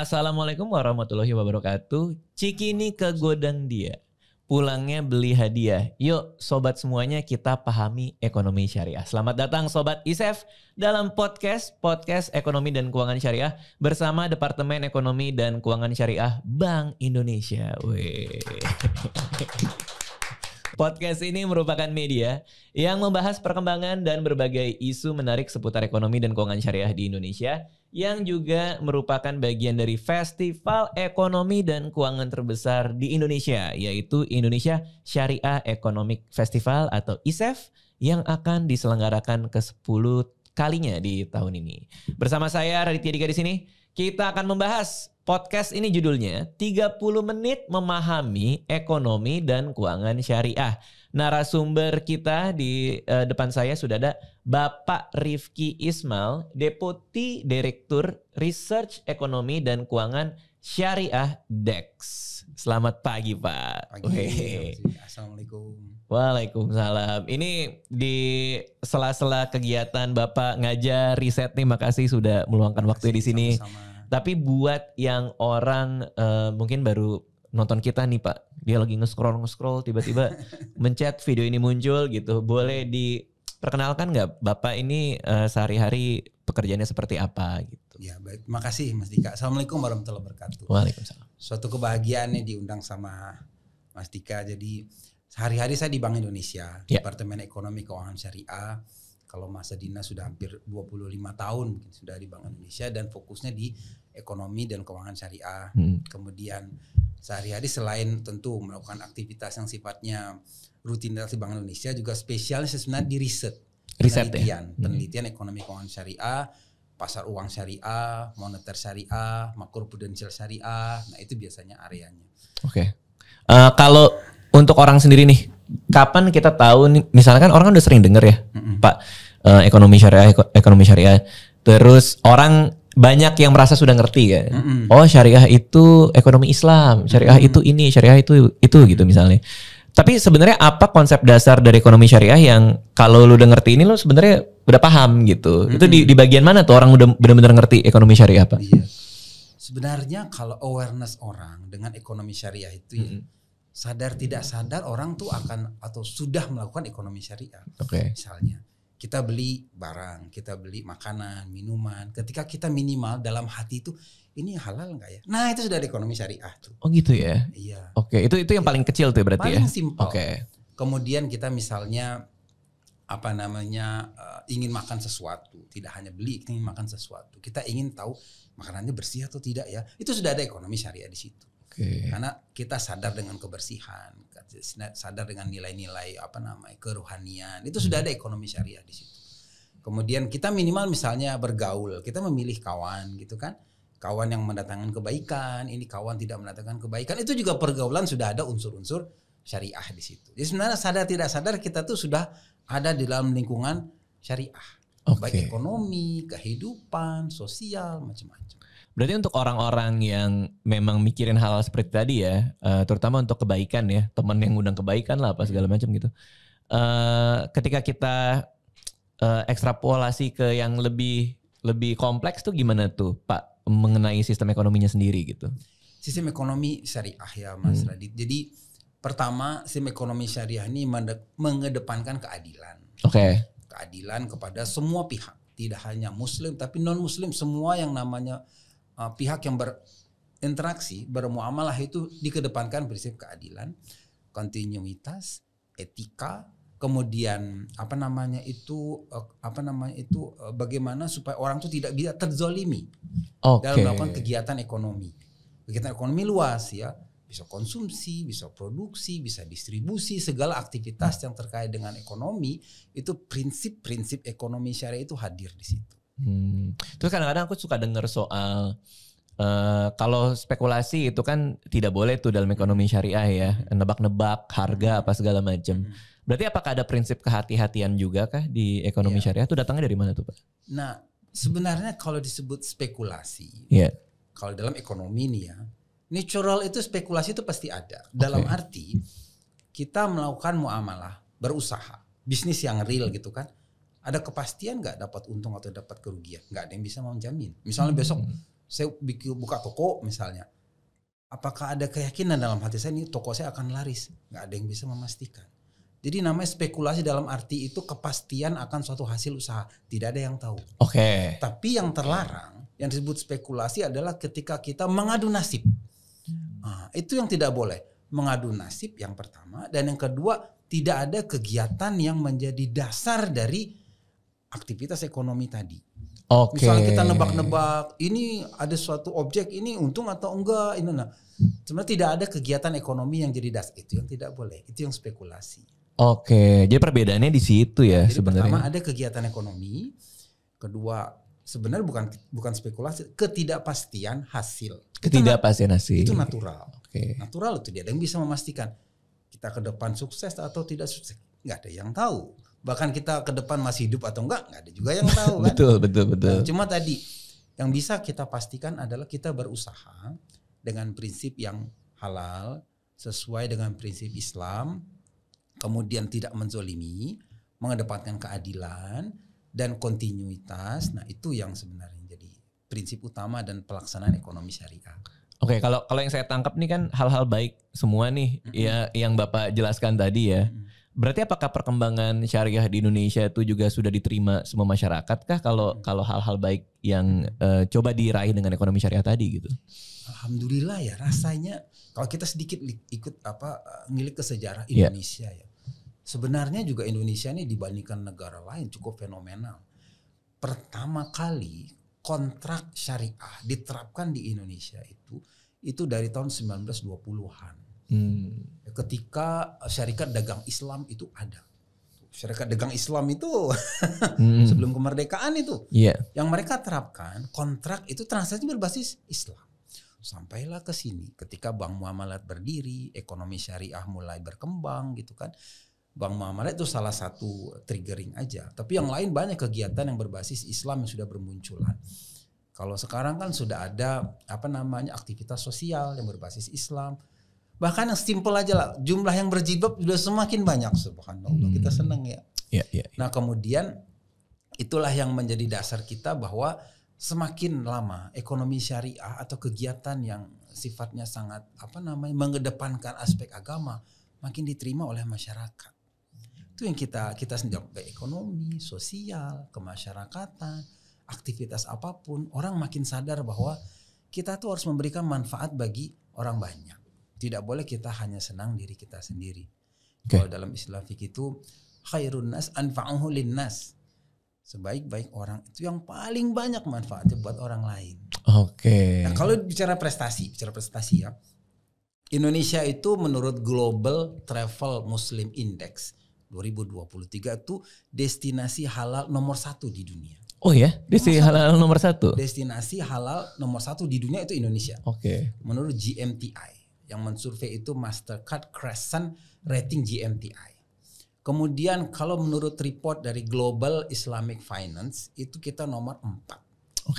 Assalamualaikum warahmatullahi wabarakatuh. Cikini ke godang dia, pulangnya beli hadiah. Yuk sobat semuanya kita pahami ekonomi syariah. Selamat datang Sobat ISEF dalam podcast Ekonomi dan Keuangan Syariah bersama Departemen Ekonomi dan Keuangan Syariah Bank Indonesia. Wih. Podcast ini merupakan media yang membahas perkembangan dan berbagai isu menarik seputar ekonomi dan keuangan syariah di Indonesia, yang juga merupakan bagian dari Festival Ekonomi dan Keuangan terbesar di Indonesia, yaitu Indonesia Syariah Economic Festival atau ISEF, yang akan diselenggarakan ke-10 kalinya di tahun ini. Bersama saya Raditya Dika di sini, kita akan membahas podcast ini judulnya 30 menit memahami ekonomi dan keuangan syariah. Narasumber kita di depan saya sudah ada Bapak Rifki Ismail, Deputi Direktur Research Ekonomi dan Keuangan Syariah DEX. Selamat pagi Pak. Assalamualaikum. Waalaikumsalam. Ini di sela-sela kegiatan Bapak ngajar riset nih, makasih sudah meluangkan waktu di sini. Sama-sama. Tapi buat yang orang mungkin baru nonton kita nih Pak, dia lagi nge-scroll tiba-tiba mencet video ini muncul gitu. Boleh diperkenalkan nggak Bapak ini sehari-hari pekerjaannya seperti apa gitu? Ya baik, makasih Mas Dika. Assalamualaikum warahmatullahi wabarakatuh. Waalaikumsalam. Suatu kebahagiaan nih diundang sama Mas Dika. Jadi sehari-hari saya di Bank Indonesia, Departemen Ekonomi Keuangan Syariah. Kalau masa dinas sudah hampir 25 tahun mungkin sudah di Bank Indonesia dan fokusnya di ekonomi dan keuangan syariah. Kemudian sehari-hari selain tentu melakukan aktivitas yang sifatnya rutinitas di Bank Indonesia, juga spesialnya sebenarnya di penelitian ekonomi keuangan syariah, pasar uang syariah, moneter syariah, makroprudensial syariah. Nah itu biasanya areanya. Oke. Kalau untuk orang sendiri nih, kapan kita tahu nih, misalnya kan orang kan udah sering denger ya, Pak, ekonomi syariah. Terus orang banyak yang merasa sudah ngerti kan. Oh, syariah itu ekonomi Islam, syariah itu ini, syariah itu gitu misalnya. Tapi sebenarnya apa konsep dasar dari ekonomi syariah yang kalau lu udah ngerti ini lu sebenarnya udah paham gitu. Itu di bagian mana tuh orang udah benar-benar ngerti ekonomi syariah, Pak? Iya. Sebenarnya kalau awareness orang dengan ekonomi syariah itu ya, sadar tidak sadar orang tuh akan atau sudah melakukan ekonomi syariah. Misalnya kita beli barang, kita beli makanan, minuman. Ketika kita minimal dalam hati itu ini halal nggak ya? Nah itu sudah ada ekonomi syariah tuh. Oh gitu ya? Iya. Oke, itu yang paling kecil tuh berarti paling ya? Paling simpel. Oke. Kemudian kita misalnya ingin makan sesuatu, tidak hanya beli, ingin makan sesuatu. Kita ingin tahu makanannya bersih atau tidak ya? Itu sudah ada ekonomi syariah di situ. Karena kita sadar dengan kebersihan, sadar dengan nilai-nilai kerohanian, itu sudah ada ekonomi syariah di situ. Kemudian kita minimal misalnya bergaul, kita memilih kawan gitu kan, kawan yang mendatangkan kebaikan, ini kawan tidak mendatangkan kebaikan, itu juga pergaulan sudah ada unsur-unsur syariah di situ. Jadi sebenarnya sadar tidak sadar kita tuh sudah ada di dalam lingkungan syariah, baik ekonomi, kehidupan, sosial, macam-macam. Berarti untuk orang-orang yang memang mikirin hal seperti tadi ya, terutama untuk kebaikan ya, teman yang ngundang kebaikan lah apa segala macam gitu. Ketika kita ekstrapolasi ke yang lebih kompleks tuh gimana tuh Pak mengenai sistem ekonominya sendiri gitu? Sistem ekonomi syariah ya Mas Radit. Jadi pertama sistem ekonomi syariah ini mengedepankan keadilan. Keadilan kepada semua pihak, tidak hanya Muslim tapi non Muslim, semua yang namanya pihak yang berinteraksi, bermuamalah itu dikedepankan prinsip keadilan, kontinuitas, etika, kemudian bagaimana supaya orang itu tidak bisa terzolimi dalam melakukan kegiatan ekonomi. Kegiatan ekonomi luas ya, bisa konsumsi, bisa produksi, bisa distribusi, segala aktivitas yang terkait dengan ekonomi itu prinsip-prinsip ekonomi syariah itu hadir di situ. Terus kadang-kadang aku suka dengar soal kalau spekulasi itu kan tidak boleh tuh dalam ekonomi syariah ya, nebak-nebak harga apa segala macam. Berarti apakah ada prinsip kehati-hatian juga kah di ekonomi syariah? Itu datangnya dari mana tuh Pak? Nah sebenarnya kalau disebut spekulasi, kalau dalam ekonomi nih ya, natural itu spekulasi itu pasti ada. Dalam arti kita melakukan muamalah, berusaha, bisnis yang real gitu kan. Ada kepastian nggak dapat untung atau dapat kerugian? Nggak ada yang bisa menjamin. Misalnya besok Saya buka toko misalnya. Apakah ada keyakinan dalam hati saya ini toko saya akan laris? Nggak ada yang bisa memastikan. Jadi namanya spekulasi dalam arti itu kepastian akan suatu hasil usaha. Tidak ada yang tahu. Oke. Tapi yang terlarang, yang disebut spekulasi adalah ketika kita mengadu nasib. Nah, itu yang tidak boleh. Mengadu nasib yang pertama. Dan yang kedua, tidak ada kegiatan yang menjadi dasar dari aktivitas ekonomi tadi. Oke. Misalnya kita nebak-nebak, ini ada suatu objek ini untung atau enggak, ini nah. Sebenarnya tidak ada kegiatan ekonomi yang jadi dasar. Itu yang tidak boleh. Itu yang spekulasi. Oke, jadi perbedaannya di situ ya Jadi sebenarnya. pertama ada kegiatan ekonomi, kedua sebenarnya bukan spekulasi, ketidakpastian hasil. Ketidakpastian hasil. Itu natural. Oke. Natural itu dia ada yang bisa memastikan kita ke depan sukses atau tidak sukses. Nggak ada yang tahu. Bahkan kita ke depan masih hidup atau enggak ada juga yang tahu kan. Betul. Nah, cuma tadi yang bisa kita pastikan adalah kita berusaha dengan prinsip yang halal sesuai dengan prinsip Islam, kemudian tidak menzolimi, mengedepankan keadilan dan kontinuitas. Nah, itu yang sebenarnya jadi prinsip utama dan pelaksanaan ekonomi syariah. Oke, kalau yang saya tangkap nih kan hal-hal baik semua nih ya yang Bapak jelaskan tadi ya. Berarti apakah perkembangan syariah di Indonesia itu juga sudah diterima semua masyarakat kah kalau hal-hal baik yang coba diraih dengan ekonomi syariah tadi gitu? Alhamdulillah ya, rasanya kalau kita sedikit ikut ngilik ke sejarah Indonesia ya. Sebenarnya juga Indonesia ini dibandingkan negara lain cukup fenomenal. Pertama kali kontrak syariah diterapkan di Indonesia itu dari tahun 1920-an. Ketika syarikat dagang Islam itu ada. Syarikat dagang Islam itu sebelum kemerdekaan itu. Yang mereka terapkan kontrak itu transaksi berbasis Islam. Sampailah ke sini ketika Bank Muamalat berdiri, ekonomi syariah mulai berkembang gitu kan. Bank Muamalat itu salah satu triggering aja. Tapi yang lain banyak kegiatan yang berbasis Islam yang sudah bermunculan. Kalau sekarang kan sudah ada aktivitas sosial yang berbasis Islam. Bahkan yang simpel aja lah, jumlah yang berjilbab sudah semakin banyak, subhanallah. Kita senang ya. Nah kemudian itulah yang menjadi dasar kita bahwa semakin lama ekonomi syariah atau kegiatan yang sifatnya sangat mengedepankan aspek agama makin diterima oleh masyarakat. Itu yang kita sendiri, baik ekonomi, sosial, kemasyarakatan, aktivitas apapun, orang makin sadar bahwa kita tuh harus memberikan manfaat bagi orang banyak. Tidak boleh kita hanya senang diri kita sendiri. Kalau dalam istilah fikih itu khairun nas anfa'uhu linnas. Sebaik-baik orang itu yang paling banyak manfaatnya buat orang lain. Nah, kalau bicara prestasi ya. Indonesia itu menurut Global Travel Muslim Index 2023 itu destinasi halal nomor 1 di dunia. Oh ya, destinasi halal nomor 1. Destinasi halal nomor 1 di dunia itu Indonesia. Menurut GMTI. Yang mensurvei itu Mastercard Crescent Rating GMTI. Kemudian kalau menurut report dari Global Islamic Finance itu kita nomor 4.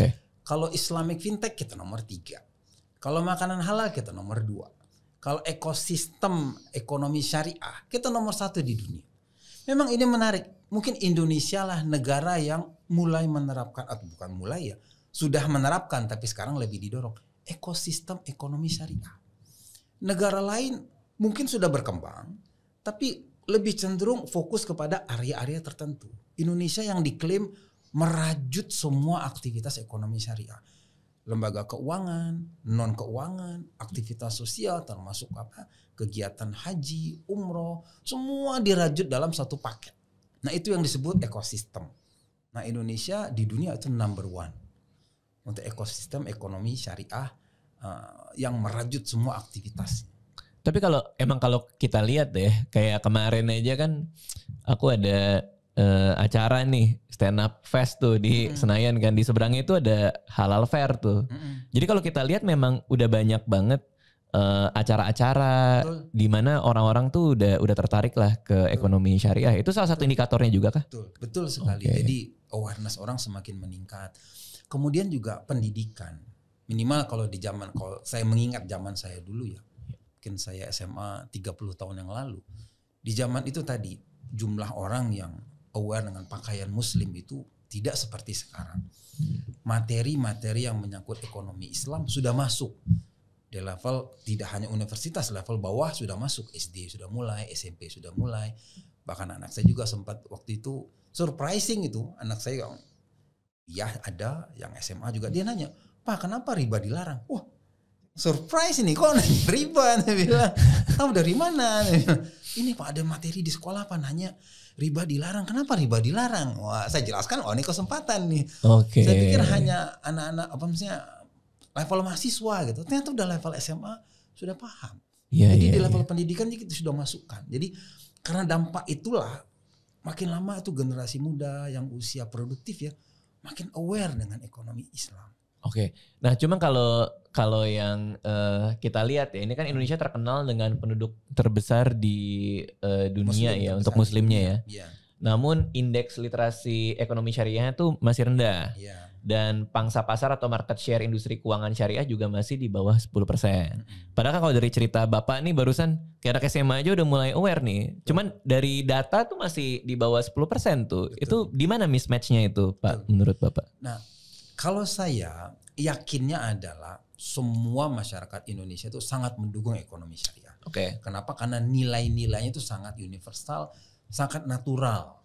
Kalau Islamic Fintech kita nomor 3. Kalau makanan halal kita nomor 2. Kalau ekosistem ekonomi syariah kita nomor 1 di dunia. Memang ini menarik. Mungkin Indonesia lah negara yang mulai menerapkan, atau bukan mulai ya, sudah menerapkan tapi sekarang lebih didorong ekosistem ekonomi syariah. Negara lain mungkin sudah berkembang, tapi lebih cenderung fokus kepada area-area tertentu. Indonesia yang diklaim merajut semua aktivitas ekonomi syariah. Lembaga keuangan, non keuangan, aktivitas sosial termasuk kegiatan haji, umroh, semua dirajut dalam satu paket. Nah itu yang disebut ekosistem. Nah Indonesia di dunia itu number 1 untuk ekosistem ekonomi syariah yang merajut semua aktivitas. Tapi kalau kita lihat deh, kayak kemarin aja kan aku ada acara nih stand up fest tuh di Senayan kan, di seberangnya itu ada halal fair tuh. Jadi kalau kita lihat memang udah banyak banget acara-acara di mana orang-orang tuh udah tertarik lah ke ekonomi syariah. Itu salah satu indikatornya juga kah? Betul sekali. Jadi awareness orang semakin meningkat. Kemudian juga pendidikan. Minimal kalau saya mengingat zaman saya dulu ya. Mungkin saya SMA 30 tahun yang lalu. Di zaman itu tadi jumlah orang yang aware dengan pakaian muslim itu tidak seperti sekarang. materi-materi yang menyangkut ekonomi Islam sudah masuk di level tidak hanya universitas, level bawah sudah masuk, SD sudah mulai, SMP sudah mulai. Bahkan anak saya juga sempat waktu itu surprising itu, anak saya ya ada yang SMA juga, dia nanya, "Pak, kenapa riba dilarang?" Wah, surprise ini, kok riba? Dia bilang, "Tahu dari mana?" "Ini Pak, ada materi di sekolah Pak nanya riba dilarang. Kenapa riba dilarang?" Wah, saya jelaskan, oh ini kesempatan nih. Oke. Saya pikir hanya anak-anak apa misalnya level mahasiswa gitu. Ternyata udah level SMA sudah paham. Jadi di level pendidikan kita sudah masukkan. Jadi karena dampak itulah makin lama itu generasi muda yang usia produktif ya makin aware dengan ekonomi Islam. Oke. Nah, cuma kalau yang kita lihat ya, ini kan Indonesia terkenal dengan penduduk terbesar di dunia ya untuk muslimnya ya. Namun indeks literasi ekonomi syariahnya tuh masih rendah. Dan pangsa pasar atau market share industri keuangan syariah juga masih di bawah 10%. Padahal kalau dari cerita Bapak nih barusan kayak anak SMA aja udah mulai aware nih. Cuman dari data tuh masih di bawah 10% tuh. Betul. Itu di mana mismatch-nya itu, Pak, menurut Bapak? Nah, kalau saya yakinnya adalah semua masyarakat Indonesia itu sangat mendukung ekonomi syariah. Oke. Kenapa? Karena nilai-nilainya itu sangat universal, sangat natural.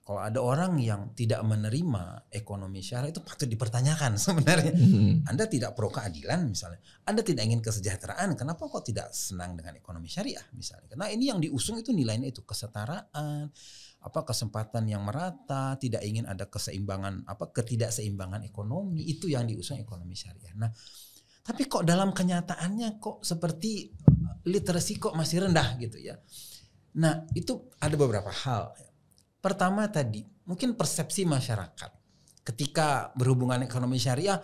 Kalau ada orang yang tidak menerima ekonomi syariah itu patut dipertanyakan sebenarnya. Anda tidak pro keadilan misalnya. Anda tidak ingin kesejahteraan. Kenapa kok tidak senang dengan ekonomi syariah misalnya? Karena ini yang diusung itu nilainya itu kesetaraan, kesempatan yang merata, tidak ingin ada keseimbangan, ketidakseimbangan ekonomi, itu yang diusung ekonomi syariah. Nah, tapi kok dalam kenyataannya kok seperti literasi kok masih rendah gitu ya. Nah, itu ada beberapa hal. Pertama tadi, mungkin persepsi masyarakat ketika berhubungan ekonomi syariah,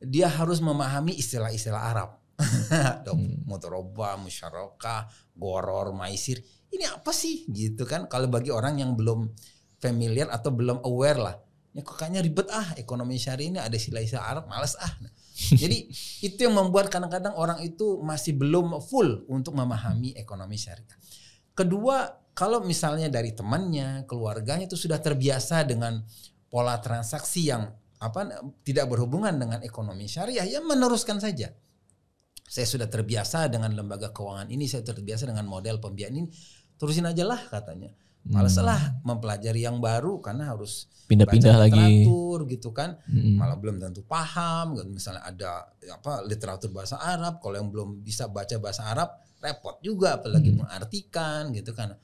dia harus memahami istilah-istilah Arab. Mudharabah, musyarakah, goror, maisir. Ini apa sih gitu kan? Kalau bagi orang yang belum familiar atau belum aware lah, ya kok kayaknya ribet ekonomi syariah ini ada istilah-istilah Arab, males Jadi itu yang membuat kadang-kadang orang itu masih belum full untuk memahami ekonomi syariah. Kedua, kalau misalnya dari temannya, keluarganya itu sudah terbiasa dengan pola transaksi yang tidak berhubungan dengan ekonomi syariah, ya meneruskan saja. Saya sudah terbiasa dengan lembaga keuangan ini, saya terbiasa dengan model pembiayaan ini, terusin aja lah katanya. Males lah mempelajari yang baru karena harus pindah-pindah lagi gitu kan. Malah belum tentu paham. Misalnya ada literatur bahasa Arab, kalau yang belum bisa baca bahasa Arab repot juga apalagi mengartikan gitu kan.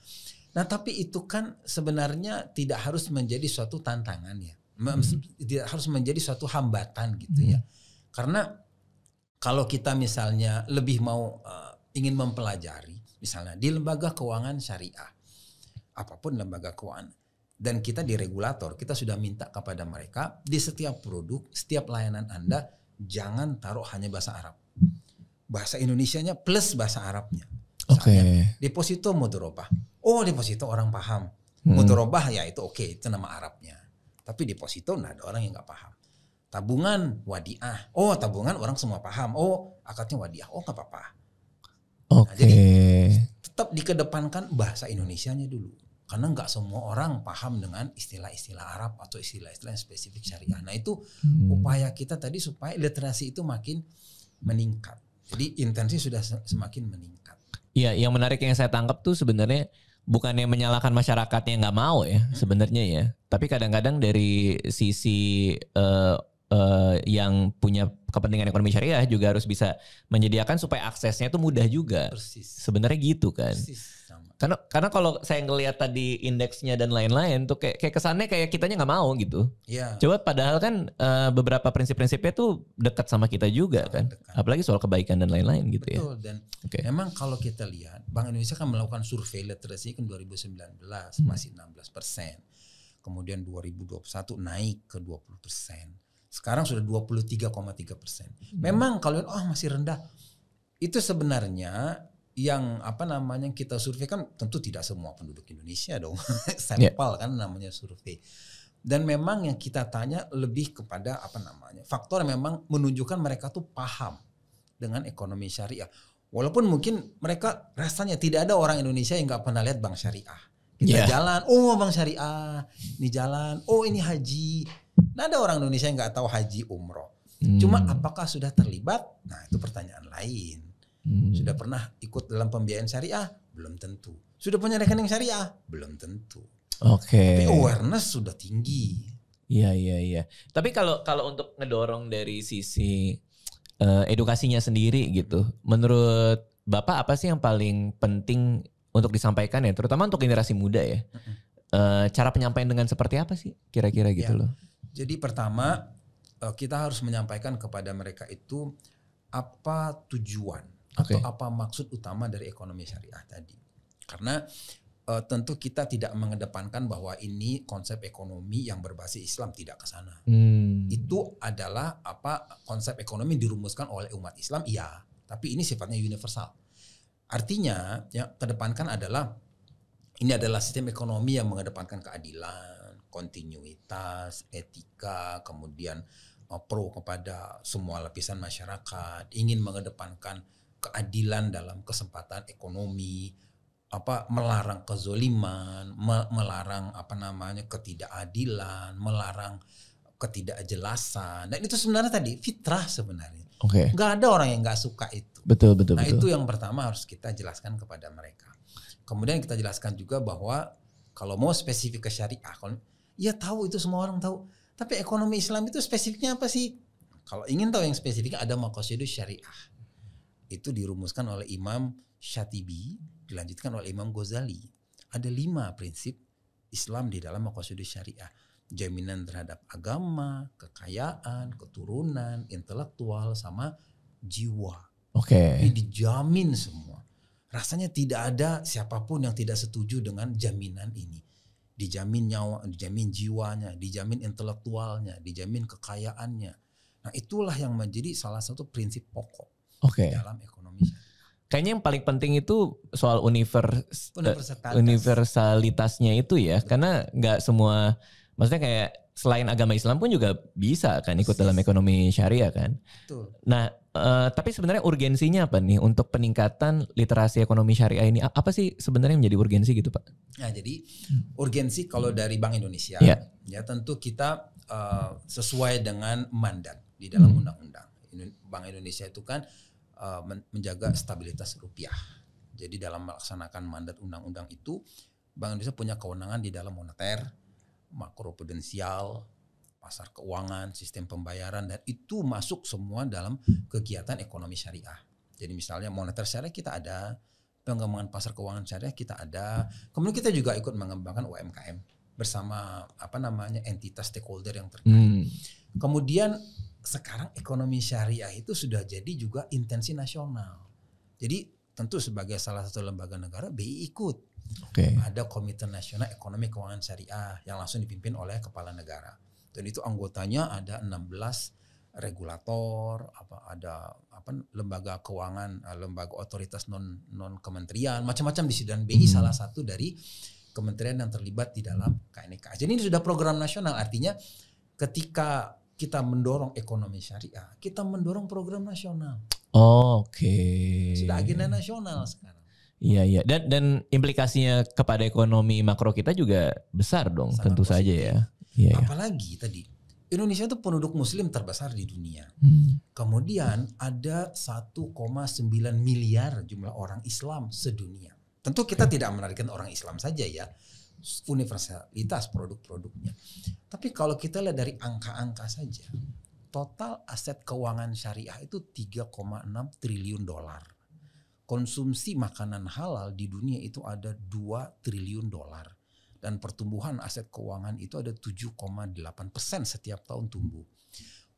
Nah, tapi itu kan sebenarnya tidak harus menjadi suatu tantangan ya. Tidak harus menjadi suatu hambatan gitu ya. Karena kalau kita misalnya lebih mau ingin mempelajari misalnya di lembaga keuangan syariah, apapun lembaga keuangan, dan kita di regulator, kita sudah minta kepada mereka di setiap produk, setiap layanan Anda jangan taruh hanya bahasa Arab. Bahasa Indonesianya plus bahasa Arabnya. Misalnya, deposito mudharabah. Oh, deposito orang paham. Mudharabah ya itu itu nama Arabnya. Tapi deposito ada orang yang nggak paham. Tabungan wadiah. Oh, tabungan orang semua paham. Oh, akadnya wadiah. Oh, nggak apa-apa. Nah, jadi tetap dikedepankan bahasa Indonesianya dulu. Karena nggak semua orang paham dengan istilah-istilah Arab atau istilah-istilah yang spesifik syariah. Nah, itu upaya kita tadi supaya literasi itu makin meningkat. Jadi intensi sudah semakin meningkat. Iya, yang menarik yang saya tangkap tuh sebenarnya bukannya menyalahkan masyarakatnya nggak mau ya sebenarnya ya. Tapi kadang-kadang dari sisi yang punya kepentingan ekonomi syariah juga harus bisa menyediakan supaya aksesnya itu mudah juga. Persis. Sebenarnya gitu kan. Persis. Karena kalau saya ngelihat tadi indeksnya dan lain-lain tuh kayak kesannya kayak kitanya nggak mau gitu. Iya. Coba padahal kan beberapa prinsip-prinsipnya tuh dekat sama kita juga kan. Dekat. Apalagi soal kebaikan dan lain-lain gitu. Betul, ya. Dan memang kalau kita lihat Bank Indonesia kan melakukan survei literasi kan 2019 masih 16%. Kemudian 2021 naik ke 20%. Sekarang sudah 23,3%. Memang kalau masih rendah. Itu sebenarnya yang kita survei kan tentu tidak semua penduduk Indonesia dong. Sampel kan namanya survei. Dan memang yang kita tanya lebih kepada faktor yang memang menunjukkan mereka tuh paham dengan ekonomi syariah. Walaupun mungkin mereka rasanya tidak ada orang Indonesia yang nggak pernah lihat bank syariah. Kita jalan, bank syariah, ini jalan, ini haji. Nah, ada orang Indonesia yang nggak tahu haji umroh. Cuma apakah sudah terlibat? Nah, itu pertanyaan lain. Sudah pernah ikut dalam pembiayaan syariah? Belum tentu. Sudah punya rekening syariah? Belum tentu. Tapi awareness sudah tinggi. Iya. Tapi kalau untuk ngedorong dari sisi edukasinya sendiri gitu, menurut Bapak apa sih yang paling penting untuk disampaikan ya, terutama untuk generasi muda ya? Cara penyampaian dengan seperti apa sih kira-kira gitu loh? Jadi pertama kita harus menyampaikan kepada mereka itu apa tujuan atau apa maksud utama dari ekonomi syariah tadi. Karena tentu kita tidak mengedepankan bahwa ini konsep ekonomi yang berbasis Islam, tidak ke sana. Itu adalah konsep ekonomi dirumuskan oleh umat Islam, iya, tapi ini sifatnya universal. Artinya yang kedepankan adalah ini adalah sistem ekonomi yang mengedepankan keadilan, kontinuitas, etika, kemudian pro kepada semua lapisan masyarakat, ingin mengedepankan keadilan dalam kesempatan ekonomi, melarang kezoliman, melarang ketidakadilan, melarang ketidakjelasan. Dan itu sebenarnya tadi fitrah sebenarnya. Nggak ada orang yang nggak suka itu. Betul. Itu yang pertama harus kita jelaskan kepada mereka. Kemudian kita jelaskan juga bahwa kalau mau spesifik ke syariah, ya tahu itu semua orang tahu. Tapi ekonomi Islam itu spesifiknya apa sih? Kalau ingin tahu yang spesifiknya ada maqasidus syariah. Itu dirumuskan oleh Imam Syatibi, dilanjutkan oleh Imam Ghazali. Ada 5 prinsip Islam di dalam maqasidus syariah. Jaminan terhadap agama, kekayaan, keturunan, intelektual, sama jiwa. Ini dijamin semua. Rasanya tidak ada siapapun yang tidak setuju dengan jaminan ini. Dijamin nyawa, dijamin jiwanya, dijamin intelektualnya, dijamin kekayaannya. Nah, itulah yang menjadi salah satu prinsip pokok dalam ekonomi syariah. Kayaknya yang paling penting itu soal universalitasnya itu ya, karena nggak semua, maksudnya kayak selain agama Islam pun juga bisa kan ikut dalam ekonomi syariah kan. Betul. Nah, tapi sebenarnya urgensinya apa nih untuk peningkatan literasi ekonomi syariah ini? Apa sih sebenarnya menjadi urgensi gitu Pak? Nah, jadi urgensi kalau dari Bank Indonesia, ya tentu kita sesuai dengan mandat di dalam undang-undang. Bank Indonesia itu kan menjaga stabilitas rupiah. Jadi dalam melaksanakan mandat undang-undang itu, Bank Indonesia punya kewenangan di dalam moneter, makroprudensial, pasar keuangan, sistem pembayaran, dan itu masuk semua dalam kegiatan ekonomi syariah. Jadi misalnya moneter syariah kita ada, pengembangan pasar keuangan syariah kita ada, kemudian kita juga ikut mengembangkan UMKM bersama entitas stakeholder yang terkait. Kemudian sekarang ekonomi syariah itu sudah jadi juga intensi nasional. Jadi tentu sebagai salah satu lembaga negara BI ikut. Ada Komite Nasional Ekonomi Keuangan Syariah yang langsung dipimpin oleh kepala negara. Dan itu anggotanya ada 16 regulator, ada lembaga keuangan, lembaga otoritas non kementerian, macam-macam di situ. Dan BI salah satu dari kementerian yang terlibat di dalam KNK. Jadi ini sudah program nasional, artinya ketika kita mendorong ekonomi syariah, kita mendorong program nasional. Sudah agenda nasional sekarang. Iya. Dan implikasinya kepada ekonomi makro kita juga besar dong, sangat tentu positif. Saja ya. Apalagi tadi Indonesia itu penduduk muslim terbesar di dunia. Kemudian ada 1,9 miliar jumlah orang Islam sedunia. Tentu kita tidak menargetkan orang Islam saja ya, universalitas produk-produknya. Tapi kalau kita lihat dari angka-angka saja, total aset keuangan syariah itu 3,6 triliun dolar. Konsumsi makanan halal di dunia itu ada 2 triliun dolar. Dan pertumbuhan aset keuangan itu ada 7,8% setiap tahun tumbuh.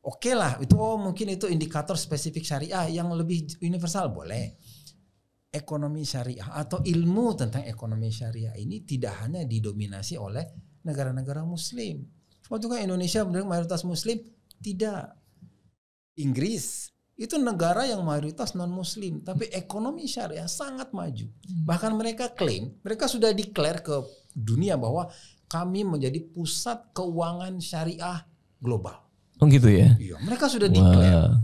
Oke lah, itu mungkin itu indikator spesifik syariah yang lebih universal, boleh. Ekonomi syariah atau ilmu tentang ekonomi syariah ini tidak hanya didominasi oleh negara-negara muslim. Waktu kan Indonesia mayoritas muslim, tidak. Inggris itu negara yang mayoritas non-muslim, tapi ekonomi syariah sangat maju. Bahkan mereka klaim, mereka sudah declare ke dunia bahwa kami menjadi pusat keuangan syariah global. Oh gitu ya? Iya, mereka sudah declare.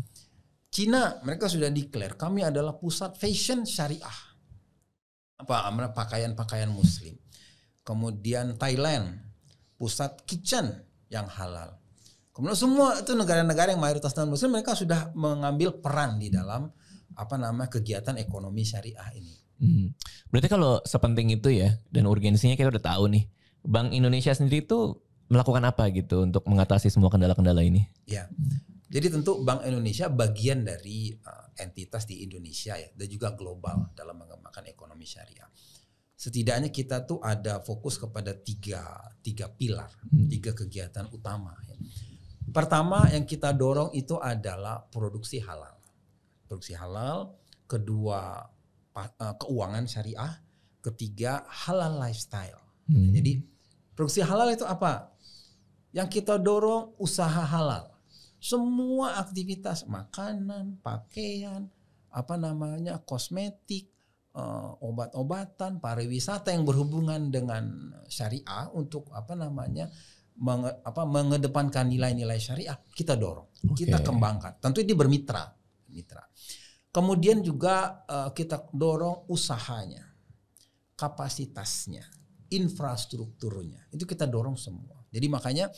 Cina, mereka sudah declare kami adalah pusat fashion syariah. Pakaian-pakaian muslim. Kemudian Thailand, pusat kitchen yang halal. Kemudian semua itu negara-negara yang mayoritas non-muslim mereka sudah mengambil peran di dalam kegiatan ekonomi syariah ini. Berarti kalau sepenting itu ya dan urgensinya kita udah tahu nih, Bank Indonesia sendiri itu melakukan apa gitu untuk mengatasi semua kendala-kendala ini? Ya, jadi tentu Bank Indonesia bagian dari entitas di Indonesia ya dan juga global dalam mengembangkan ekonomi syariah. Setidaknya kita tuh ada fokus kepada tiga pilar, 3 kegiatan utama. Ya. Pertama yang kita dorong itu adalah produksi halal. Produksi halal, kedua keuangan syariah, ketiga halal lifestyle. Jadi produksi halal itu apa? Yang kita dorong usaha halal. Semua aktivitas makanan, pakaian, kosmetik, obat-obatan, pariwisata yang berhubungan dengan syariah untuk mengedepankan nilai-nilai syariah kita dorong, kita kembangkan. Tentu ini bermitra. Kemudian juga kita dorong usahanya, kapasitasnya, infrastrukturnya. Itu kita dorong semua. Jadi makanya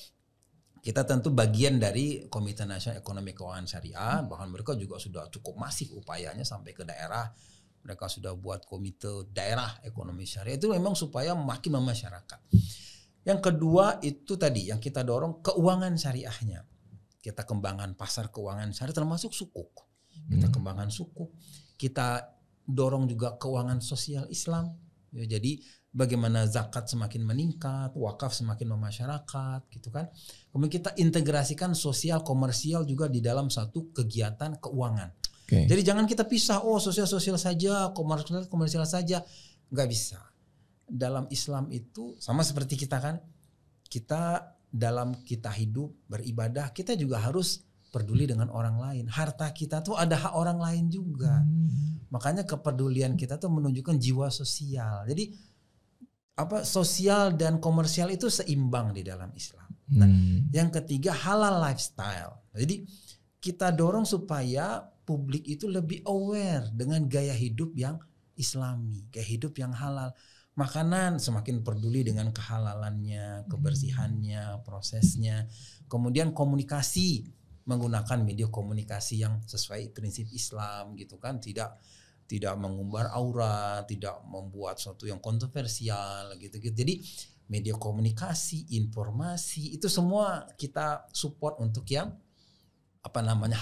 kita tentu bagian dari Komite Nasional Ekonomi Keuangan Syariah, bahkan mereka juga sudah cukup masif upayanya sampai ke daerah. Mereka sudah buat komite daerah ekonomi syariah itu memang supaya makin memasyarakat. Yang kedua itu tadi yang kita dorong keuangan syariahnya. Kita kembangkan pasar keuangan syariah termasuk sukuk. Kita kembangkan sukuk. Kita dorong juga keuangan sosial Islam. Ya, jadi bagaimana zakat semakin meningkat, wakaf semakin memasyarakat, gitu kan. Kemudian kita integrasikan sosial komersial juga di dalam satu kegiatan keuangan. Jadi jangan kita pisah, sosial saja, komersial saja, nggak bisa. Dalam Islam itu sama seperti kita kan, kita dalam kita hidup beribadah, kita juga harus peduli dengan orang lain. Harta kita tuh ada hak orang lain juga. Makanya kepedulian kita tuh menunjukkan jiwa sosial. Jadi sosial dan komersial itu seimbang di dalam Islam. Nah, yang ketiga halal lifestyle. Jadi kita dorong supaya publik itu lebih aware dengan gaya hidup yang islami, gaya hidup yang halal. Makanan semakin peduli dengan kehalalannya, kebersihannya, prosesnya. Kemudian komunikasi, menggunakan media komunikasi yang sesuai prinsip Islam gitu kan, tidak mengumbar aurat, tidak membuat sesuatu yang kontroversial gitu-gitu. Jadi media komunikasi, informasi itu semua kita support untuk yang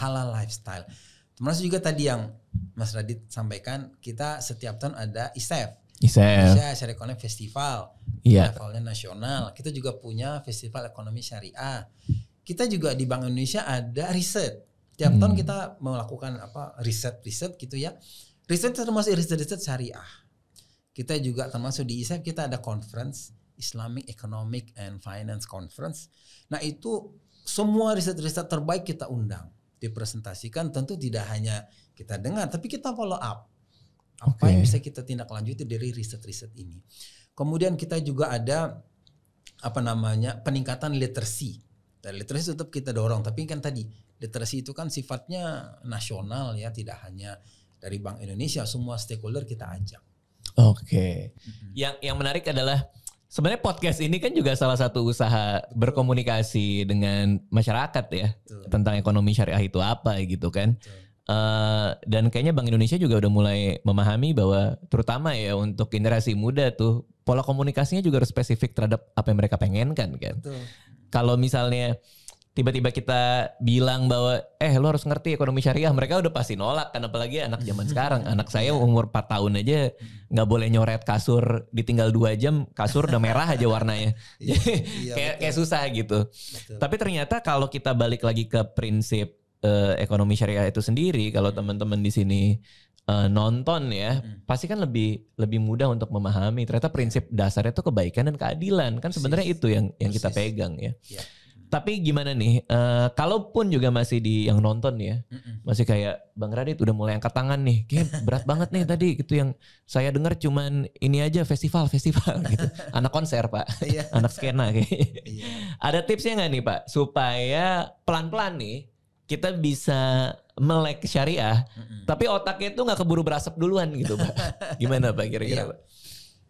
halal lifestyle. Termasuk juga tadi yang Mas Radit sampaikan, kita setiap tahun ada ISEF. Indonesia Syariah Ekonomi Festival. Levelnya nasional. Kita juga punya Festival Ekonomi Syariah. Kita juga di Bank Indonesia ada riset. Tiap tahun kita melakukan riset gitu ya. Riset termasuk riset syariah. Kita juga termasuk di ISEF kita ada conference, Islamic Economic and Finance Conference. Nah itu semua riset-riset terbaik kita undang. Dipresentasikan, tentu tidak hanya kita dengar tapi kita follow up apa yang bisa kita tindak lanjuti dari riset-riset ini. Kemudian kita juga ada peningkatan literasi. Dan literasi tetap kita dorong, tapi kan tadi literasi itu kan sifatnya nasional ya, tidak hanya dari Bank Indonesia, semua stakeholder kita ajak. Yang menarik adalah sebenarnya podcast ini kan juga salah satu usaha berkomunikasi dengan masyarakat ya. Betul. Tentang ekonomi syariah itu apa gitu kan. Dan kayaknya Bank Indonesia juga udah mulai memahami bahwa terutama ya untuk generasi muda tuh pola komunikasinya juga harus spesifik terhadap apa yang mereka pengenkan kan. Kalau misalnya tiba-tiba kita bilang bahwa lo harus ngerti ekonomi syariah, mereka udah pasti nolak kan, apalagi anak zaman sekarang. Anak saya umur 4 tahun aja nggak boleh nyoret kasur, ditinggal 2 jam kasur udah merah aja warnanya. kayak susah gitu. Betul. Tapi ternyata kalau kita balik lagi ke prinsip ekonomi syariah itu sendiri, kalau teman-teman di sini nonton ya, pasti kan lebih mudah untuk memahami. Ternyata prinsip dasarnya itu kebaikan dan keadilan kan, sebenarnya itu yang kita pegang ya. Tapi gimana nih, kalaupun juga masih di yang nonton ya, masih kayak Bang Radit udah mulai angkat tangan nih, kayak berat banget nih tadi gitu, yang saya dengar cuman ini aja festival gitu, anak konser Pak, anak skena kayak. Ada tipsnya nggak nih Pak supaya pelan-pelan nih kita bisa melek syariah, tapi otaknya tuh nggak keburu berasap duluan gitu Pak? Gimana Pak kira-kira Pak?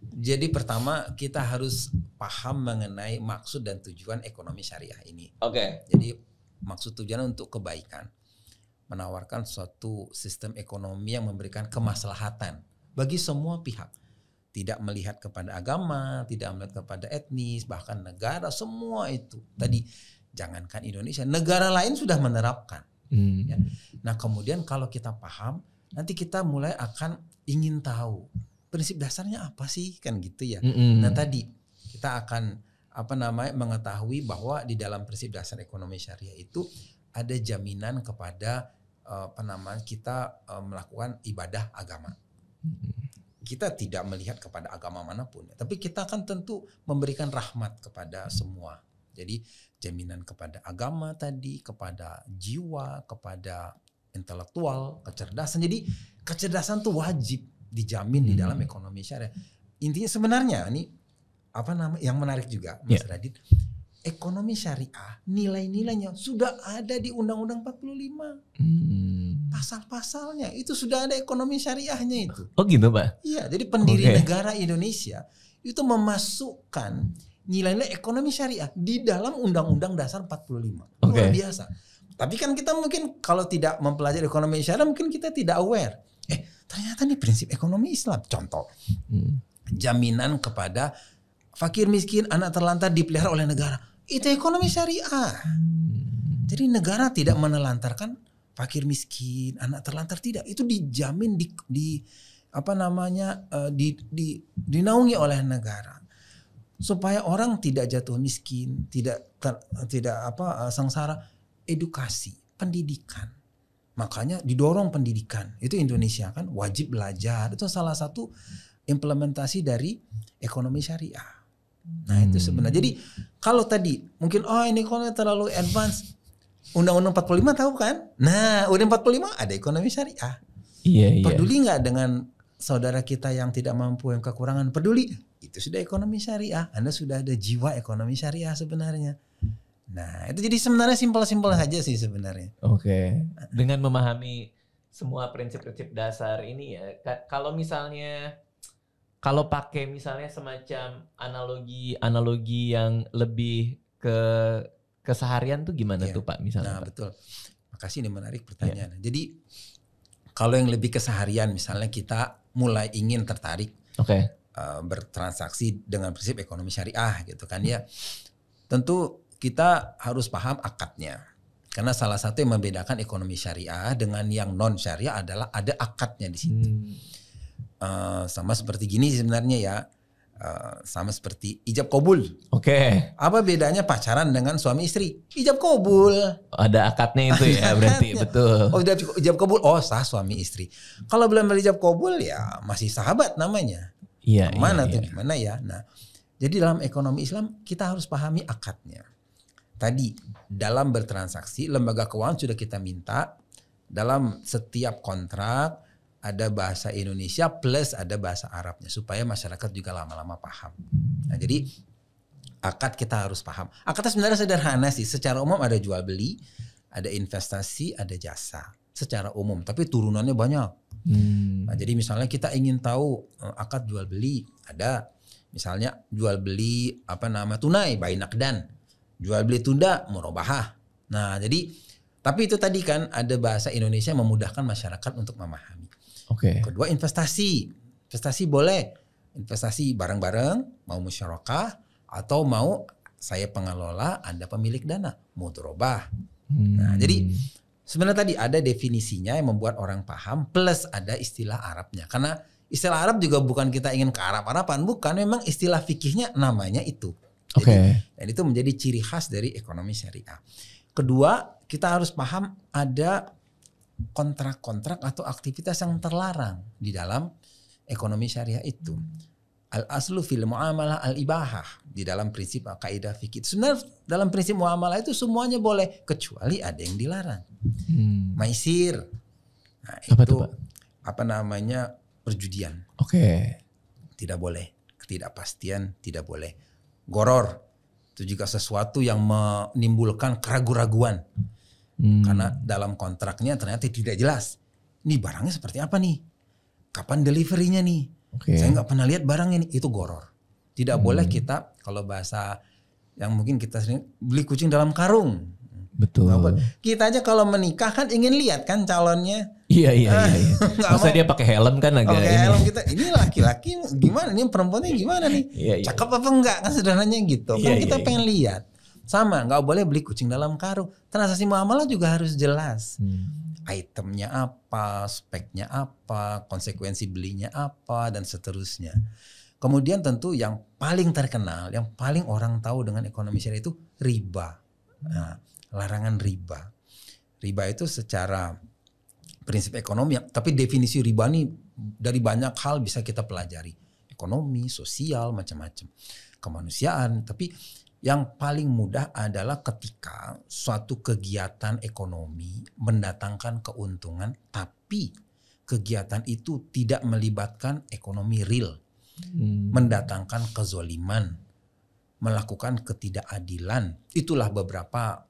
Jadi pertama kita harus paham mengenai maksud dan tujuan ekonomi syariah ini. Oke. Jadi maksud tujuan untuk kebaikan, menawarkan suatu sistem ekonomi yang memberikan kemaslahatan bagi semua pihak, tidak melihat kepada agama, tidak melihat kepada etnis, bahkan negara, semua itu. Tadi jangankan Indonesia, negara lain sudah menerapkan. Ya. Nah kemudian kalau kita paham, nanti kita mulai akan ingin tahu prinsip dasarnya apa sih, kan gitu ya. Nah tadi kita akan mengetahui bahwa di dalam prinsip dasar ekonomi syariah itu ada jaminan kepada kita melakukan ibadah agama. Kita tidak melihat kepada agama manapun, tapi kita kan tentu memberikan rahmat kepada semua. Jadi jaminan kepada agama tadi, kepada jiwa, kepada intelektual, kecerdasan. Jadi kecerdasan itu wajib dijamin di dalam ekonomi syariah. Intinya sebenarnya ini yang menarik juga, Mas Radit, ekonomi syariah nilai-nilainya sudah ada di Undang-Undang 45. Pasal-pasalnya itu sudah ada ekonomi syariahnya itu. Oh gitu Pak? Iya, jadi pendiri negara Indonesia itu memasukkan nilai-nilai ekonomi syariah di dalam Undang-Undang Dasar 45. Luar biasa. Tapi kan kita mungkin kalau tidak mempelajari ekonomi syariah mungkin kita tidak aware. Ternyata ini prinsip ekonomi Islam. Contoh, jaminan kepada fakir miskin, anak terlantar dipelihara oleh negara. Itu ekonomi syariah. Jadi negara tidak menelantarkan fakir miskin, anak terlantar, tidak. Itu dijamin dinaungi oleh negara. Supaya orang tidak jatuh miskin, tidak sengsara. Edukasi, pendidikan. Makanya didorong pendidikan. Itu Indonesia kan wajib belajar. Itu salah satu implementasi dari ekonomi syariah. Nah itu sebenarnya. Jadi kalau tadi mungkin ini kalau terlalu advance, Undang-Undang 45 tahu kan? Nah Undang-Undang 45 ada ekonomi syariah. Iya. Peduli nggak dengan saudara kita yang tidak mampu, yang kekurangan? Peduli. Itu sudah ekonomi syariah. Anda sudah ada jiwa ekonomi syariah sebenarnya. Nah itu jadi sebenarnya simpel-simpel saja sih sebenarnya. Dengan memahami semua prinsip-prinsip dasar ini ya, kalau pakai misalnya semacam analogi yang lebih ke keseharian tuh gimana tuh Pak misalnya? Nah betul, makasih, ini menarik pertanyaan. Jadi kalau yang lebih keseharian, misalnya kita mulai ingin tertarik bertransaksi dengan prinsip ekonomi syariah gitu kan ya, tentu kita harus paham akadnya. Karena salah satu yang membedakan ekonomi syariah dengan yang non syariah adalah ada akadnya di situ. Sama seperti gini sebenarnya ya, sama seperti ijab kabul. Apa bedanya pacaran dengan suami istri? Ijab kabul. Ada akadnya itu ya berarti, betul. Ijab kabul, sah suami istri. Kalau belum berijab kabul ya masih sahabat namanya. Gimana ya? Nah, jadi dalam ekonomi Islam kita harus pahami akadnya. Tadi dalam bertransaksi, lembaga keuangan sudah kita minta dalam setiap kontrak ada bahasa Indonesia plus ada bahasa Arabnya supaya masyarakat juga lama-lama paham. Nah, jadi akad kita harus paham. Akadnya sebenarnya sederhana sih. Secara umum ada jual beli, ada investasi, ada jasa. Secara umum, tapi turunannya banyak. Nah, jadi misalnya kita ingin tahu akad jual beli, ada misalnya jual beli tunai, bai nakdan. Jual beli tunda, murabahah. Nah, jadi tapi itu tadi kan ada bahasa Indonesia yang memudahkan masyarakat untuk memahami. Kedua, investasi. Investasi boleh. Investasi bareng-bareng, mau musyarakah atau mau saya pengelola, Anda pemilik dana, mudharabah. Nah, jadi sebenarnya tadi ada definisinya yang membuat orang paham, plus ada istilah Arabnya. Karena istilah Arab juga bukan kita ingin ke Arab-Araban, bukan, memang istilah fikihnya namanya itu. Dan itu menjadi ciri khas dari ekonomi syariah. Kedua, kita harus paham ada kontrak-kontrak atau aktivitas yang terlarang di dalam ekonomi syariah itu. Al-aslu fil muamalah al-ibahah, di dalam prinsip kaidah fikih. Sebenarnya dalam prinsip muamalah itu semuanya boleh kecuali ada yang dilarang. Maisir. Nah, itu perjudian. Tidak boleh. Ketidakpastian tidak boleh. Goror, itu juga sesuatu yang menimbulkan keraguan-raguan. Karena dalam kontraknya ternyata tidak jelas. Ini barangnya seperti apa nih? Kapan deliverynya nih? Saya nggak pernah lihat barangnya nih. Itu goror. Tidak boleh kita, kalau bahasa yang mungkin kita sering, beli kucing dalam karung. Betul. Kita aja kalau menikah kan ingin lihat kan calonnya. Iya. Masa dia pakai helm kan agak pakai helm kita. Ini laki-laki gimana nih, perempuannya gimana nih? Cakep apa enggak kan sederhananya gitu. Kan kita pengen lihat. Sama, nggak boleh beli kucing dalam karung. Transaksi muamalah juga harus jelas. Itemnya apa, speknya apa, konsekuensi belinya apa, dan seterusnya. Kemudian tentu yang paling terkenal, yang paling orang tahu dengan ekonomi syariah itu riba. Nah, larangan riba. Riba itu secara prinsip ekonomi, tapi definisi riba ini dari banyak hal bisa kita pelajari. Ekonomi, sosial, macam-macam. Kemanusiaan, tapi yang paling mudah adalah ketika suatu kegiatan ekonomi mendatangkan keuntungan, tapi kegiatan itu tidak melibatkan ekonomi real. Mendatangkan kezoliman, melakukan ketidakadilan. Itulah beberapa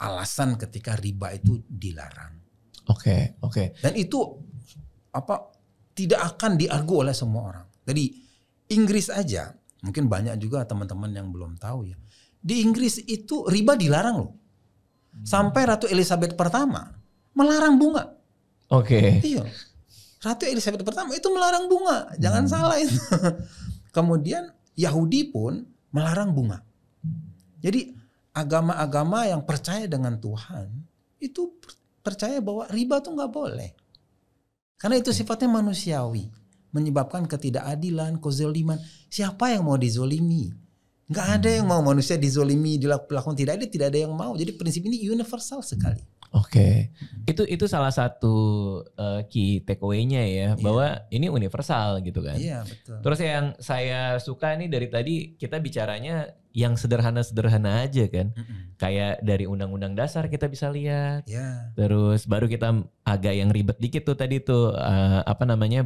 alasan ketika riba itu dilarang. Oke. Dan itu tidak akan diargu oleh semua orang. Jadi Inggris aja, mungkin banyak juga teman-teman yang belum tahu ya. Di Inggris itu riba dilarang loh. Sampai Ratu Elizabeth pertama melarang bunga. Oke. Iya. Ratu Elizabeth pertama itu melarang bunga. Jangan salah itu. Kemudian Yahudi pun melarang bunga. Jadi agama-agama yang percaya dengan Tuhan itu percaya bahwa riba tuh nggak boleh. Karena itu sifatnya manusiawi. Menyebabkan ketidakadilan, kezoliman. Siapa yang mau dizolimi? Nggak ada yang mau manusia dizolimi, dilakukan tidak ada yang mau. Jadi prinsip ini universal sekali. Oke. Itu salah satu key takeaway-nya ya, bahwa ini universal gitu kan. Iya, betul. Terus yang saya suka nih dari tadi kita bicaranya yang sederhana-sederhana aja kan. Kayak dari undang-undang dasar kita bisa lihat. Terus baru kita agak yang ribet dikit tuh tadi tuh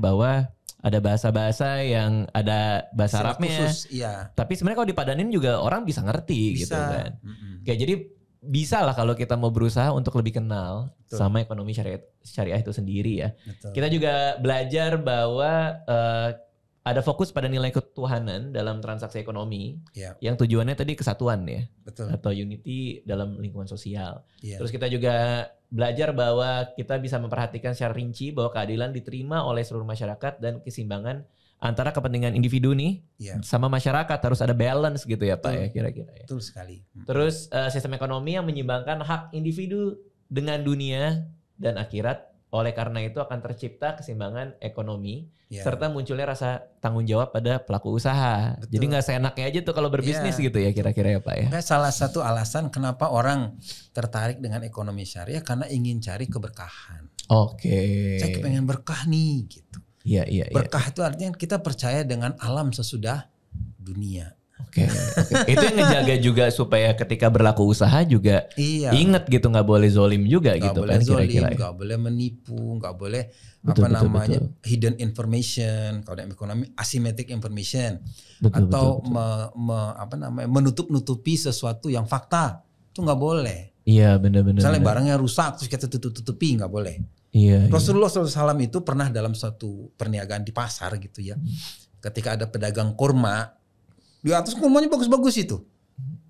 bahwa ada bahasa-bahasa yang ada bahasa Arabnya. Tapi sebenarnya kalau dipadanin juga orang bisa ngerti gitu kan. Kayak jadi bisa lah kalau kita mau berusaha untuk lebih kenal sama ekonomi syariah itu sendiri ya. Kita juga belajar bahwa ada fokus pada nilai ketuhanan dalam transaksi ekonomi yang tujuannya tadi kesatuan ya. Atau unity dalam lingkungan sosial. Terus kita juga belajar bahwa kita bisa memperhatikan secara rinci bahwa keadilan diterima oleh seluruh masyarakat dan keseimbangan antara kepentingan individu nih sama masyarakat harus ada balance gitu ya Pak ya kira-kira ya. Betul sekali. Terus sistem ekonomi yang menyeimbangkan hak individu dengan dunia dan akhirat. Oleh karena itu akan tercipta keseimbangan ekonomi serta munculnya rasa tanggung jawab pada pelaku usaha. Jadi nggak seenaknya aja tuh kalau berbisnis gitu ya kira-kira ya Pak ya. Salah satu alasan kenapa orang tertarik dengan ekonomi syariah karena ingin cari keberkahan. Saya pengen berkah nih gitu. Iya. Berkah itu artinya kita percaya dengan alam sesudah dunia. Oke. Itu yang ngejaga juga supaya ketika berlaku usaha juga ingat gitu, nggak boleh zolim juga gak gitu boleh kan zolim, kira-kira. Nggak boleh menipu, nggak boleh betul. hidden information, kalau dalam ekonomi asymmetric information, betul. menutup-nutupi sesuatu yang fakta itu nggak boleh. Iya benar-benar. Misalnya barangnya rusak terus kita tutup-tutupi nggak boleh. Rasulullah SAW itu pernah dalam suatu perniagaan di pasar gitu ya. Ketika ada pedagang kurma, di atas kurmanya bagus-bagus itu.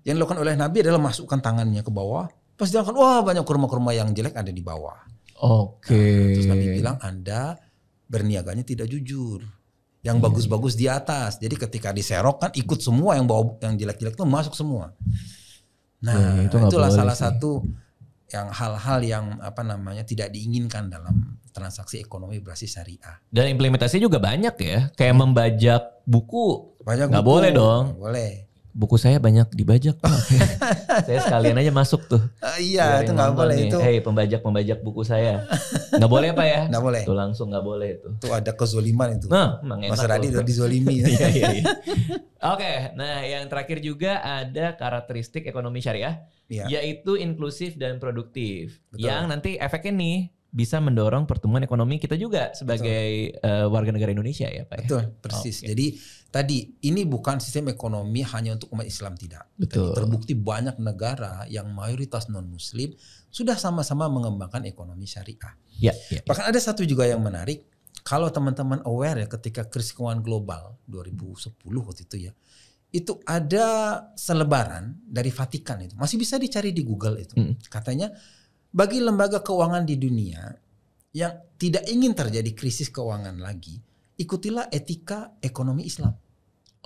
Yang dilakukan oleh Nabi adalah masukkan tangannya ke bawah. Pas dia akan, wah banyak kurma-kurma yang jelek ada di bawah. Terus Nabi bilang Anda berniaganya tidak jujur. Yang bagus-bagus di atas. Jadi ketika diserok kan ikut semua yang bawah, yang jelek-jelek itu masuk semua. Nah itulah salah satu yang hal-hal yang tidak diinginkan dalam transaksi ekonomi berbasis syariah. Dan implementasi juga banyak ya, kayak membajak buku, nggak boleh dong. Boleh. Buku saya banyak dibajak Pak. Saya sekalian aja masuk tuh. Iya itu nggak boleh itu. Hey pembajak buku saya, nggak boleh Pak ya? Nggak boleh. Itu langsung nggak boleh itu. Itu ada kezoliman itu. Nah, Mas Radi udah dizolimi. Iya. Oke, nah yang terakhir juga ada karakteristik ekonomi syariah, yaitu inklusif dan produktif. Betul. Yang nanti efeknya nih bisa mendorong pertumbuhan ekonomi kita juga sebagai warga negara Indonesia ya Pak. Betul, persis. Jadi tadi ini bukan sistem ekonomi hanya untuk umat Islam, tidak. Betul. Tadi, terbukti banyak negara yang mayoritas non-Muslim sudah sama-sama mengembangkan ekonomi syariah. Ya. Bahkan ada satu juga yang menarik, kalau teman-teman aware ya ketika krisis keuangan global 2010 waktu itu ya, itu ada selebaran dari Vatikan itu. Masih bisa dicari di Google itu. Katanya bagi lembaga keuangan di dunia yang tidak ingin terjadi krisis keuangan lagi, ikutilah etika ekonomi Islam.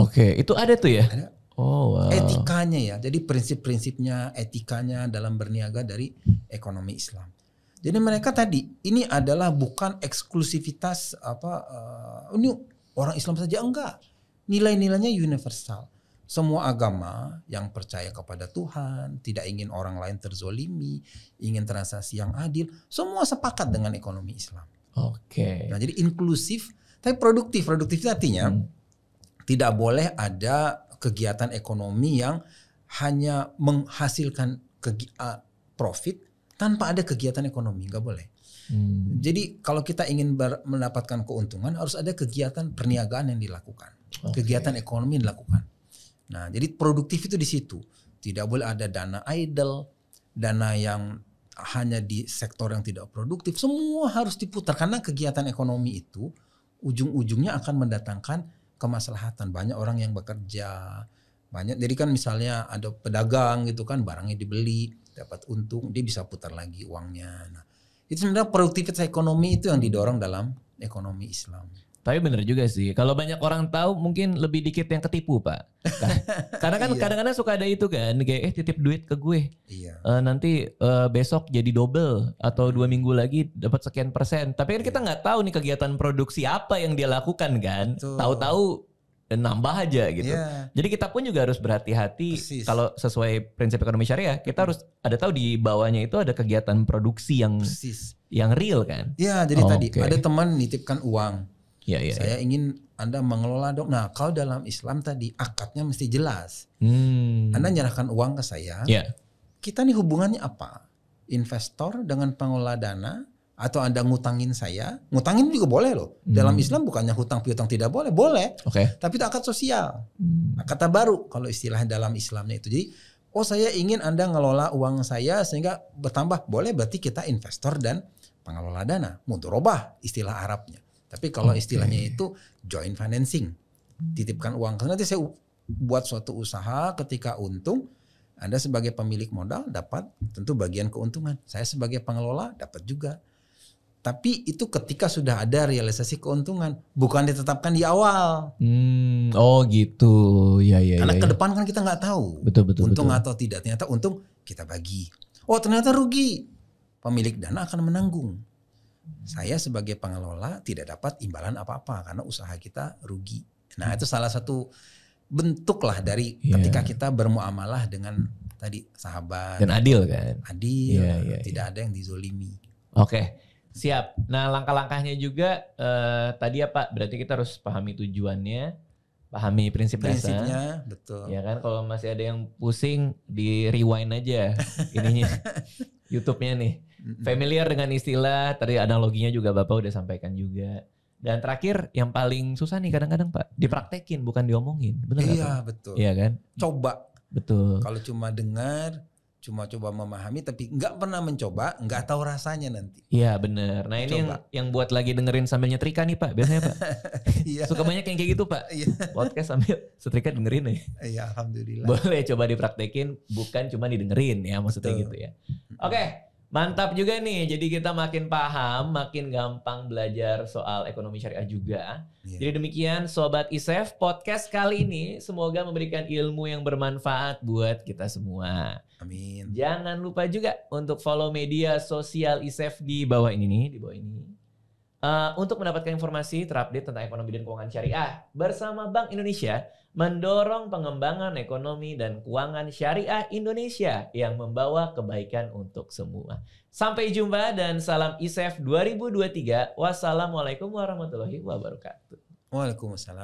Oke, itu ada tuh ya? Ada. Oh, wow. Etikanya ya. Jadi prinsip-prinsipnya, etikanya dalam berniaga dari ekonomi Islam. Jadi mereka tadi ini adalah bukan eksklusivitas ini orang Islam saja, enggak. Nilai-nilainya universal. Semua agama yang percaya kepada Tuhan, tidak ingin orang lain terzolimi, ingin transaksi yang adil, semua sepakat dengan ekonomi Islam. Oke. Nah, jadi inklusif, tapi produktif. Produktif artinya tidak boleh ada kegiatan ekonomi yang hanya menghasilkan profit tanpa ada kegiatan ekonomi, nggak boleh. Jadi kalau kita ingin mendapatkan keuntungan harus ada kegiatan perniagaan yang dilakukan, kegiatan ekonomi yang dilakukan. Nah, jadi produktif itu di situ. Tidak boleh ada dana idle, dana yang hanya di sektor yang tidak produktif. Semua harus diputar karena kegiatan ekonomi itu ujung-ujungnya akan mendatangkan kemaslahatan. Banyak orang yang bekerja, banyak. Jadi kan misalnya ada pedagang gitu kan, barangnya dibeli, dapat untung, dia bisa putar lagi uangnya. Nah, itu sebenarnya produktivitas ekonomi itu yang didorong dalam ekonomi Islam. Tapi bener juga sih. Kalau banyak orang tahu mungkin lebih dikit yang ketipu, Pak. Karena kan kadang-kadang suka ada itu kan, kayak titip duit ke gue. Nanti besok jadi double atau 2 minggu lagi dapat sekian %. Tapi kan kita nggak tahu nih kegiatan produksi apa yang dia lakukan kan. Tahu-tahu nambah aja gitu. Jadi kita pun juga harus berhati-hati. Kalau sesuai prinsip ekonomi syariah, kita harus ada tahu di bawahnya itu ada kegiatan produksi yang real kan. Iya, jadi tadi ada teman nitipkan uang. Saya ya. ingin Anda mengelola dong. Nah, kalau dalam Islam tadi akadnya mesti jelas. Anda nyerahkan uang ke saya. Kita nih hubungannya apa? Investor dengan pengelola dana atau Anda ngutangin saya? Ngutangin juga boleh loh. Dalam Islam bukannya hutang piutang tidak boleh, boleh. Tapi itu akad sosial. Akad tabaru kalau istilah dalam Islamnya itu. Jadi, saya ingin Anda ngelola uang saya sehingga bertambah. Boleh, berarti kita investor dan pengelola dana. Mudharabah istilah Arabnya. Tapi kalau istilahnya itu joint financing, titipkan uang. Nanti saya buat suatu usaha, ketika untung, Anda sebagai pemilik modal dapat tentu bagian keuntungan. Saya sebagai pengelola dapat juga. Tapi itu ketika sudah ada realisasi keuntungan, bukan ditetapkan di awal. Oh gitu, ya. Karena ke depan kan kita nggak tahu, betul, untung atau tidak. Ternyata untung kita bagi. Oh ternyata rugi, pemilik dana akan menanggung. Saya sebagai pengelola tidak dapat imbalan apa-apa karena usaha kita rugi. Nah itu salah satu bentuk lah dari ketika kita bermuamalah dengan tadi sahabat. Dan adil kan? Adil, tidak ada yang dizolimi. Oke, siap. Nah langkah-langkahnya juga tadi ya Pak, berarti kita harus pahami tujuannya, pahami prinsipnya, betul. Ya kan, kalau masih ada yang pusing di rewind aja ininya YouTube-nya nih. Familiar dengan istilah, tadi analoginya juga Bapak udah sampaikan juga. Dan terakhir yang paling susah nih kadang-kadang Pak, dipraktekin bukan diomongin. Benar nggak Pak? Betul. Iya kan? Coba. Betul. Kalau cuma dengar, cuma coba memahami tapi nggak pernah mencoba, nggak tahu rasanya nanti. Iya benar. Nah ini yang buat lagi dengerin sambil nyetrika nih Pak, biasanya Pak. Suka banyak yang kayak gitu Pak. Podcast sambil setrika dengerin ya. Iya alhamdulillah. Boleh coba dipraktekin, bukan cuma didengerin ya maksudnya gitu ya. Oke. Mantap juga nih, jadi kita makin paham, makin gampang belajar soal ekonomi syariah juga. Jadi demikian Sobat ISEF, podcast kali ini semoga memberikan ilmu yang bermanfaat buat kita semua. Amin. Jangan lupa juga untuk follow media sosial ISEF di bawah ini nih, di bawah ini. Untuk mendapatkan informasi terupdate tentang ekonomi dan keuangan syariah bersama Bank Indonesia, mendorong pengembangan ekonomi dan keuangan syariah Indonesia yang membawa kebaikan untuk semua. Sampai jumpa dan salam ISEF 2023. Wassalamualaikum warahmatullahi wabarakatuh. Waalaikumsalam.